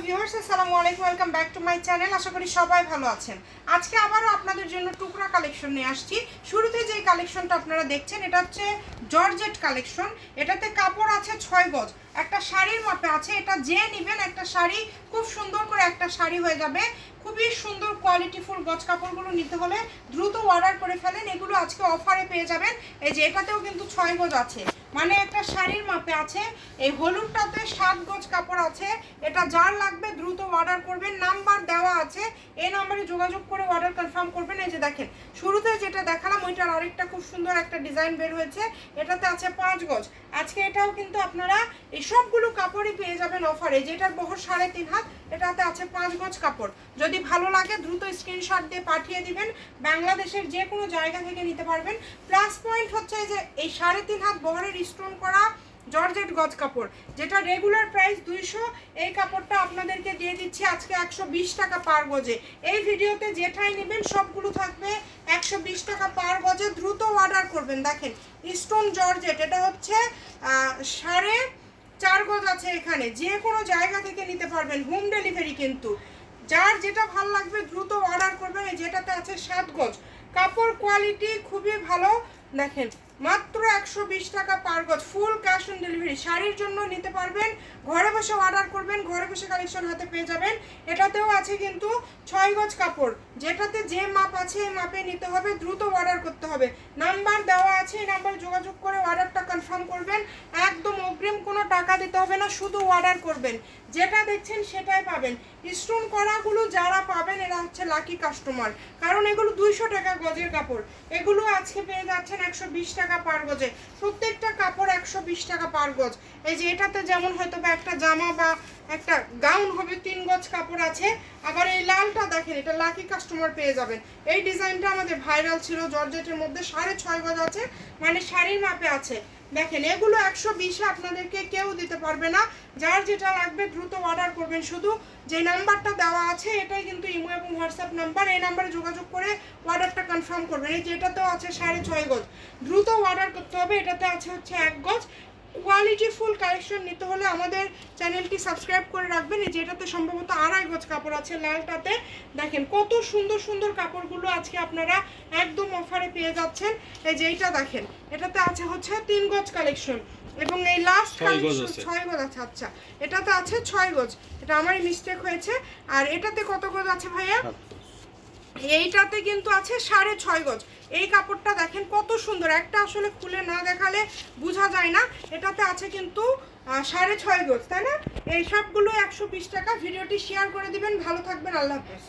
Viewers, আসসালামু আলাইকুম, welcome back to my channel. আশা করি সবাই ভালো আছেন। আজকে আবারও আপনাদের জন্য টুকরা কালেকশন নিয়ে আসছি। শুরুতে যে কালেকশনটা আপনারা দেখছেন এটা হচ্ছে জর্জেট কালেকশন। এটাতে কাপড় আছে 6 গজ, একটা শাড়ির মাপে আছে। এটা যে নেবেন একটা শাড়ি খুব সুন্দর করে একটা শাড়ি হয়ে যাবে। খুবই সুন্দর কোয়ালিটিফুল গজ কাপড়গুলো নিতে হলে দ্রুত অর্ডার করে ফেলেন। এগুলো আজকে অফারে পেয়ে যাবেন। এই যে এটাতেও কিন্তু 6 গজ আছে, মানে একটা শাড়ির মাপে আছে। এই হলুদটাতে 7 গজ কাপড় আছে। এটা যার লাগবে দ্রুত অর্ডার করবেন, নাম্বার দেওয়া আছে, এই নাম্বারে যোগাযোগ করে অর্ডার কনফার্ম করবেন। এই যে দেখেন শুরুতে যেটা দেখালাম ওইটার আরেকটা খুব সুন্দর একটা ডিজাইন বের হয়েছে। এটাতে আছে 5 গজ। আজকে এটাও কিন্তু আপনারা এই সবগুলো কাপড়ই পেয়ে যাবেন অফারে। যেটার বহর 3.5 হাত, এটাতে আছে 5 গজ কাপড়। যদি ভালো লাগে দ্রুত স্ক্রিনশট দিয়ে পাঠিয়ে দিবেন। বাংলাদেশের যে কোনো জায়গা থেকে নিতে পারবেন। প্লাস পয়েন্ট হচ্ছে যে এই 3.5 হাত বহরের স্টোন করা জর্জেট গজ কাপড়, যেটা রেগুলার প্রাইস 200, এই কাপড়টা আপনাদেরকে দিয়ে দিচ্ছি আজকে 120 টাকা পার গজে। এই ভিডিওতে যেটাই নেবেন সবগুলো থাকবে 120 টাকা পার গজে। দ্রুত অর্ডার করবেন। দেখেন স্টোন জর্জেট, এটা হচ্ছে 4.5 গজ আছে। এখানে যে কোনো জায়গা থেকে নিতে পারবেন, হোম ডেলিভারি কিন্তু। যার যেটা ভালো লাগবে দ্রুত অর্ডার করবেন। যেটাতে আছে 7 গজ কাপড়, কোয়ালিটি খুবই ভালো। দেখেন মাত্র 120 টাকা পার গজ, ফুল ক্যাশ অন ডেলিভারি। শাড়ির জন্য নিতে পারবেন, ঘরে বসে অর্ডার করবেন, ঘরে বসে কালেকশন হাতে পেয়ে যাবেন। এটাতেও আছে কিন্তু 6 গজ কাপড়, যেটাতে যে মাপ আছে এই মাপে নিতে হবে, দ্রুত অর্ডার করতে হবে। নাম্বার দেওয়া আছে, এই নাম্বারে যোগাযোগ করে অর্ডারটা কনফার্ম করবেন। একদম অগ্রিম কোনো টাকা দিতে হবে না, শুধু অর্ডার করবেন। যেটা দেখছেন সেটাই পাবেন। স্টোন করাগুলো যারা পাবেন এরা হচ্ছে লাকি কাস্টমার, কারণ এগুলো 200 টাকা গজের কাপড়। এগুলো আজকে পেয়ে যাচ্ছেন 120 টাকা পার গজে। প্রত্যেকটা কাপড় 120 টাকা পার গজ। এই যে এটাতে যেমন হয়তো বা একটা জামা বা একটা গাউন হবে, 3 গজ কাপড় আছে। আবার এই লালটা দেখেন, এটা লাকি কাস্টমার পেয়ে যাবেন। এই ডিজাইনটা আমাদের ভাইরাল ছিল জর্জেটের মধ্যে, 6.5 গজ আছে, মানে শাড়ির মাপে আছে। দেখেন এগুলো 120-এ আপনাদেরকে কেউ দিতে পারবে না। যার যেটা লাগবে দ্রুত অর্ডার করবেন। শুধু যে নাম্বারটা দেওয়া আছে এটাই কিন্তু ইমো এবং হোয়াটসঅ্যাপ নাম্বার, এই নাম্বারে যোগাযোগ করে অর্ডারটা কনফার্ম করবেন। এই যেটাতেও আছে 6.5 গজ, দ্রুত অর্ডার করতে হবে। এটাতে আছে হচ্ছে 1 গজ। কোয়ালিটি ফুল কালেকশন নিতে হলে আমাদের চ্যানেলটি সাবস্ক্রাইব করে রাখবেন। এই যেটাতে সম্ভবত 2.5 গজ কাপড় আছে লালটাতে। দেখেন কত সুন্দর সুন্দর কাপড়গুলো আজকে আপনারা একদম অফারে পেয়ে যাচ্ছেন। এই যে এইটা দেখেন, এটাতে আছে হচ্ছে 3 গজ কালেকশন, এবং এই লাস্ট কালেকশন 6 গজ আছে। আচ্ছা, এটাতে আছে 6 গজ, এটা আমারই মিস্টেক হয়েছে। আর এটাতে কত গজ আছে ভাইয়া? এইটাতে কিন্তু আছে 6.5 গজ। এই কাপড়টা দেখেন কত সুন্দর, একটা আসলে খুলে না দেখালে বোঝা যায় না। এটাতে আছে কিন্তু 6.5 গজ, তাই না? এই সবগুলো 120 টাকা। ভিডিওটি শেয়ার করে দিবেন। ভালো থাকবেন, আল্লাহ হাফেজ।